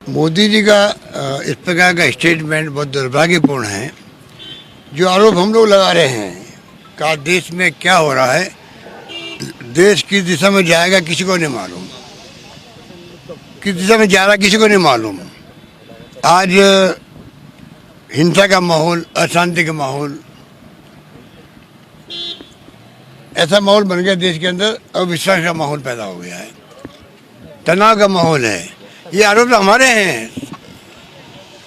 मोदी जी का इस प्रकार का स्टेटमेंट बहुत दुर्भाग्यपूर्ण है। जो आरोप हम लोग लगा रहे हैं का देश में क्या हो रहा है, देश किस दिशा में जाएगा किसी को नहीं मालूम, किस दिशा में जा रहा किसी को नहीं मालूम। आज हिंसा का माहौल, अशांति का माहौल, ऐसा माहौल बन गया देश के अंदर, अविश्वास का माहौल पैदा हो गया है, तनाव का माहौल है। ये आरोप तो हमारे हैं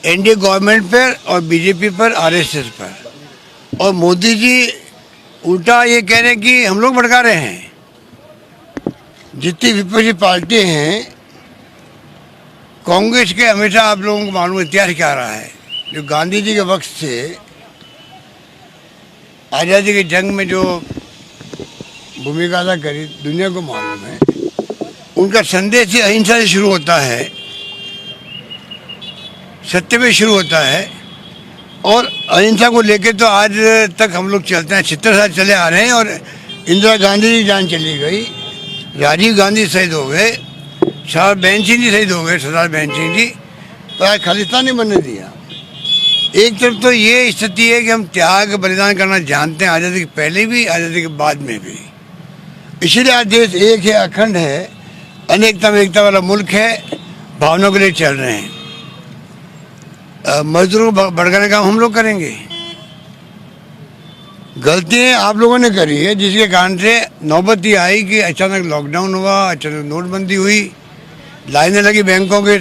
एनडीए गवर्नमेंट पर और बीजेपी पर, आरएसएस पर, और मोदी जी उल्टा ये कह रहे हैं कि हम लोग भड़का रहे हैं। जितनी विपक्षी पार्टी हैं, कांग्रेस के हमेशा आप लोगों को मालूम इतिहास क्या रहा है, जो गांधी जी के वक्त से आज़ादी की जंग में जो भूमिका अदा करी, दुनिया को मालूम है। उनका संदेश ही अहिंसा से शुरू होता है, सत्य पे शुरू होता है, और अहिंसा को लेकर तो आज तक हम लोग चलते हैं। 70 साल चले आ रहे हैं, और इंदिरा गांधी जी जान चली गई, राजीव गांधी शहीद हो गए, सरदार बहन सिंह जी शहीद हो गए, सरदार बहन सिंह जी, तो आज खालिस्तान नहीं बनने दिया। एक तरफ तो ये स्थिति है कि हम त्याग बलिदान करना जानते हैं, आज़ादी के पहले भी, आज़ादी के बाद में भी। इसीलिए आज देश एक है, अखंड है, अनेकता में एकता वाला मुल्क है, भावनाओं के लिए चल रहे हैं। मजदूरों को भड़काने का हम लोग करेंगे। गलतियाँ आप लोगों ने करी है, जिसके कारण से नौबत ही आई कि अचानक लॉकडाउन हुआ, अचानक नोटबंदी हुई, लाइनें लगी बैंकों के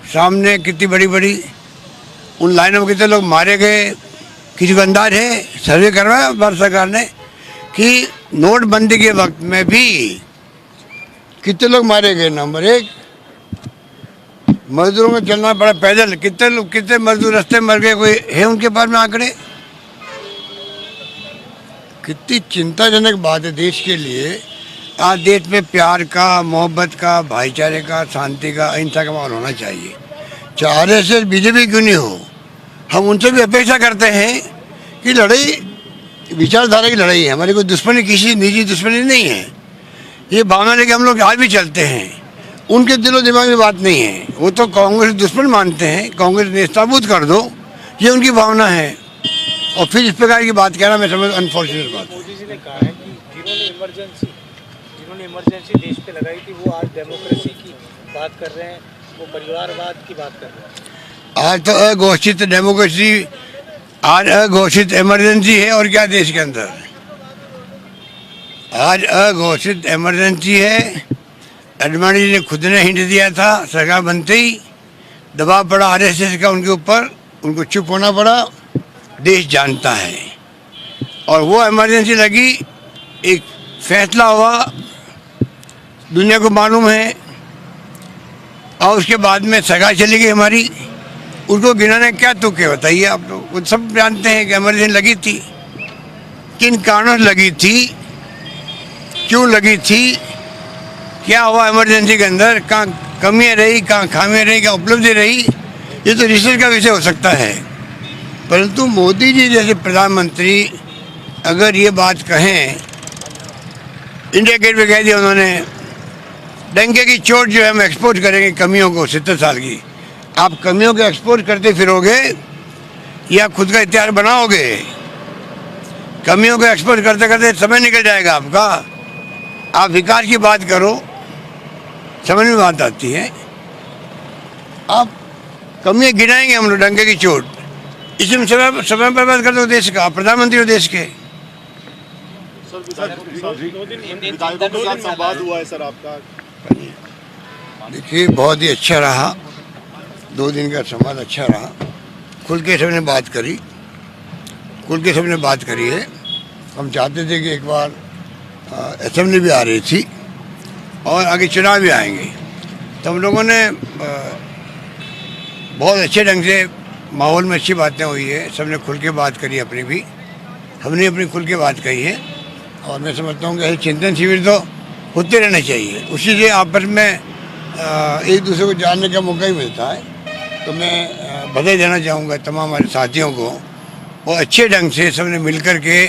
सामने कितनी बड़ी बड़ी, उन लाइनों में कितने लोग मारे गए। किसी को अंदाज है, सर्वे करवाया भारत सरकार ने कि नोटबंदी के वक्त में भी कितने लोग मारे गए। नंबर एक, मजदूरों में चलना पड़ा पैदल, कितने लोग, कितने मजदूर रास्ते मर गए, कोई है उनके पास में आंकड़े? कितनी चिंताजनक बात है देश के लिए। आज देश में प्यार का, मोहब्बत का, भाईचारे का, शांति का, अहिंसा का माहौल होना चाहिए। चाहे आरएसएस बीजेपी क्यों नहीं हो, हम उनसे भी अपेक्षा करते हैं कि लड़ाई विचारधारा की लड़ाई है, हमारी कोई दुश्मनी, किसी निजी दुश्मनी नहीं है। ये भावना लेके हम लोग आज भी चलते हैं। उनके दिलो दिमाग में बात नहीं है, वो तो कांग्रेस दुश्मन मानते हैं, कांग्रेस नेस्ताबूद कर दो, ये उनकी भावना है। और फिर इस प्रकार की बात कहना, मैं समझ अनफॉर्चुनेट बात है। मोदी जी ने कहा है कि जिन्होंने इमरजेंसी देश पे लगाई थी, वो आज डेमोक्रेसी की बात कर रहे हैं, वो परिवारवाद की बात कर रहे हैं। आज तो अघोषित डेमोक्रेसी, आज अघोषित इमरजेंसी है। और क्या देश के अंदर आज अघोषित इमरजेंसी है। अडवाणी जी ने खुद ने हिंट दिया था, सरकार बनते ही दबाव पड़ा आरएसएस का उनके ऊपर, उनको चुप होना पड़ा। देश जानता है, और वो इमरजेंसी लगी, एक फैसला हुआ, दुनिया को मालूम है, और उसके बाद में सगा चली गई हमारी। उनको गिनाने क्या तुक है बताइए आप लोग? वो सब जानते हैं कि इमरजेंसी लगी थी, किन कारणों से लगी थी, क्यों लगी थी, क्या हुआ इमरजेंसी के अंदर, कहाँ कमियाँ रही, कहाँ खामियाँ रही, कहाँ उपलब्धि रही, ये तो रिसर्च का विषय हो सकता है। परंतु मोदी जी जैसे प्रधानमंत्री अगर ये बात कहें, इंडिया गेट पे कह दिया उन्होंने, डंके की चोट जो है हम एक्सपोर्ट करेंगे कमियों को 70 साल की। आप कमियों को एक्सपोर्ट करते फिरोगे या खुद का इतिहास बनाओगे? कमियों को एक्सपोर्ट करते करते समय निकल जाएगा आपका। आप विकास की बात करो, समझ में बात आती है। आप कमियां गिनाएंगे हम लोग डंके की चोट, इसमें समय बर्बाद कर दो देश का। प्रधानमंत्री हो देश के। देखिए, बहुत ही अच्छा रहा, 2 दिन का संवाद अच्छा रहा। खुल के सबने बात करी, खुल के सबने बात करी है। हम चाहते थे कि एक बार असेंबली भी आ रही थी और आगे चुनाव भी आएंगे, तो हम लोगों ने बहुत अच्छे ढंग से माहौल में अच्छी बातें हुई है। सबने खुल के बात करी, अपनी भी, हमने अपनी खुल के बात कही है। और मैं समझता हूँ कि ऐसे चिंतन शिविर तो होते रहने चाहिए, उसी से आपस में एक दूसरे को जानने का मौका ही मिलता है। तो मैं बधाई देना चाहूँगा तमाम हमारे साथियों को, और अच्छे ढंग से सबने मिलकर के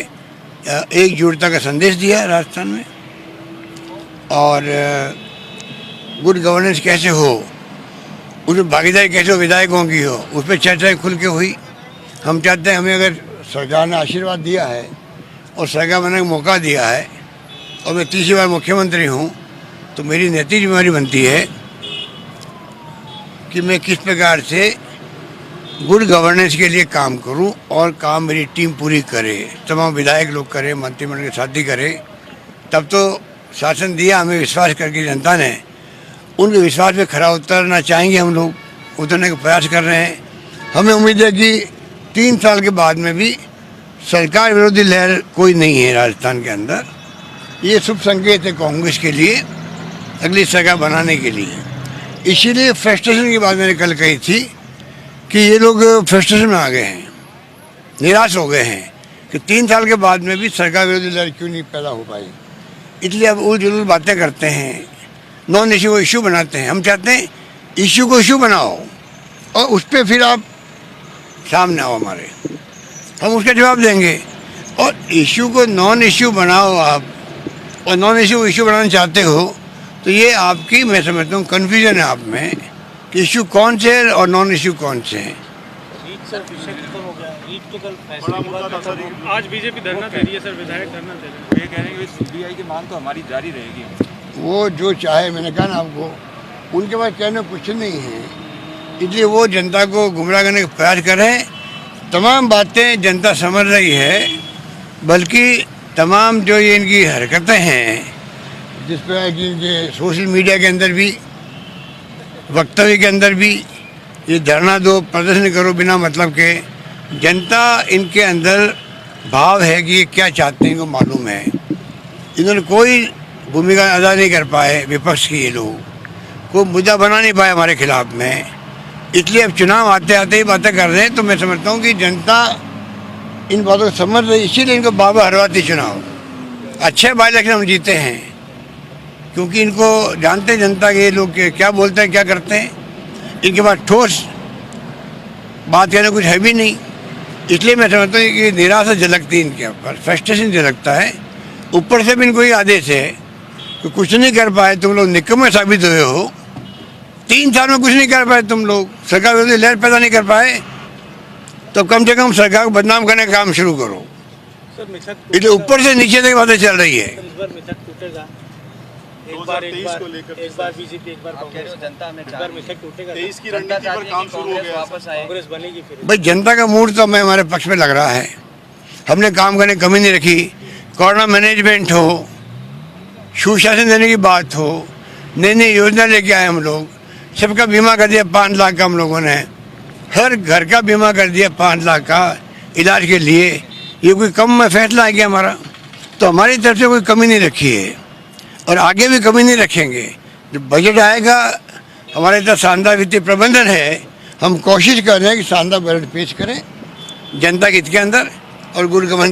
एकजुटता का संदेश दिया है राजस्थान में। और गुड गवर्नेंस कैसे हो उसमें भागीदारी कैसे विधायकों की हो, उस पर चर्चा खुल के हुई। हम चाहते हैं हमें अगर सरकार ने आशीर्वाद दिया है और सरकार बनने का मौका दिया है और मैं तीसरी बार मुख्यमंत्री हूँ, तो मेरी नैतिक जिम्मेदारी बनती है कि मैं किस प्रकार से गुड गवर्नेंस के लिए काम करूं और काम मेरी टीम पूरी करे, तमाम विधायक लोग करे, मंत्रिमंडल के साथी करे। तब तो शासन दिया हमें विश्वास करके जनता ने, उनके विश्वास पे खरा उतरना चाहेंगे हम लोग, उतरने का प्रयास कर रहे हैं। हमें उम्मीद है कि 3 साल के बाद में भी सरकार विरोधी लहर कोई नहीं है राजस्थान के अंदर। ये शुभ संकेत है कांग्रेस के लिए अगली सरकार बनाने के लिए। इसीलिए फ्रस्ट्रेशन की बात मैंने कल कही थी कि ये लोग फ्रस्ट्रेशन में आ गए हैं, निराश हो गए हैं कि 3 साल के बाद में भी सरकार विरोधी लहर क्यों नहीं पैदा हो पाई। इसलिए अब उल जुलूल बातें करते हैं, नॉन इशू को इशू बनाते हैं। हम चाहते हैं इशू को इशू बनाओ और उस पर फिर आप सामने आओ हमारे, हम उसका जवाब देंगे। और इशू को नॉन इशू बनाओ आप, और नॉन इशू को इशू बनाना चाहते हो तो ये आपकी, मैं समझता हूँ, कन्फ्यूजन है आप में कि इशू कौन से है और नॉन इशू कौन से हैं। आज बीजेपी धरना दे रही है सर, विधायक धरना दे रहे हैं, ये कह रहे हैं कि सीबीआई की मांग तो हमारी जारी रहेगी। वो जो चाहे, मैंने कहा ना आपको, उनके पास कहना कुछ नहीं है, इसलिए वो जनता को गुमराह करने का प्रयास कर रहे हैं। तमाम बातें जनता समझ रही है, बल्कि तमाम जो ये इनकी हरकतें हैं, जिस पर कि सोशल मीडिया के अंदर भी, वक्तव्य के अंदर भी, ये धरना दो, प्रदर्शन करो बिना मतलब के, जनता इनके अंदर भाव है कि ये क्या चाहते हैं, इनको मालूम है। इन्होंने कोई भूमिका अदा नहीं कर पाए, विपक्ष की ये लोग कोई मुद्दा बना नहीं पाए हमारे खिलाफ में। इसलिए अब चुनाव आते आते ही बातें कर रहे हैं। तो मैं समझता हूँ कि जनता इन बातों को समझ रही, इसीलिए इनको बाबा हरवाती चुनाव अच्छे बाई इलेक्शन हम जीते हैं, क्योंकि इनको जानते हैं जनता के ये लोग क्या बोलते हैं, क्या करते हैं। इनके पास ठोस बात कहने कुछ है भी नहीं। इसलिए मैं समझता हूँ कि निराशा झलकती है इनके ऊपर, फ्रस्ट्रेशन झलकता है। ऊपर से भी इनको ये आदेश है कि कुछ नहीं कर पाए तुम लोग, निकम्मे साबित हुए हो। 3 साल में कुछ नहीं कर पाए तुम लोग, सरकार विरोधी लहर पैदा नहीं कर पाए, तो कम से कम सरकार को बदनाम करने का काम शुरू करो। इसलिए ऊपर से नीचे तक बातें चल रही है। इस बार मिथक टूटेगा, एक बार बीजेपी, एक बार कांग्रेस, जनता में 23 की रणनीति पर काम शुरू हो गया, वापस आए, कांग्रेस बनेगी फिर। भाई जनता का मूड तो हमें हमारे पक्ष में लग रहा है। हमने काम करने की कमी नहीं रखी। कोरोना मैनेजमेंट हो, सुशासन देने की बात हो, नई नई योजना लेके आए हम लोग। सबका बीमा कर दिया 5 लाख का हम लोगों ने, हर घर का बीमा कर दिया 5 लाख का इलाज के लिए। ये कोई कम फैसला है क्या हमारा? तो हमारी तरफ से कोई कमी नहीं रखी है और आगे भी कमी नहीं रखेंगे। जब बजट आएगा, हमारे इतना शानदार वित्तीय प्रबंधन है, हम कोशिश कर रहे हैं कि शानदार बजट पेश करें जनता के हित के अंदर और गुड गवर्नेंस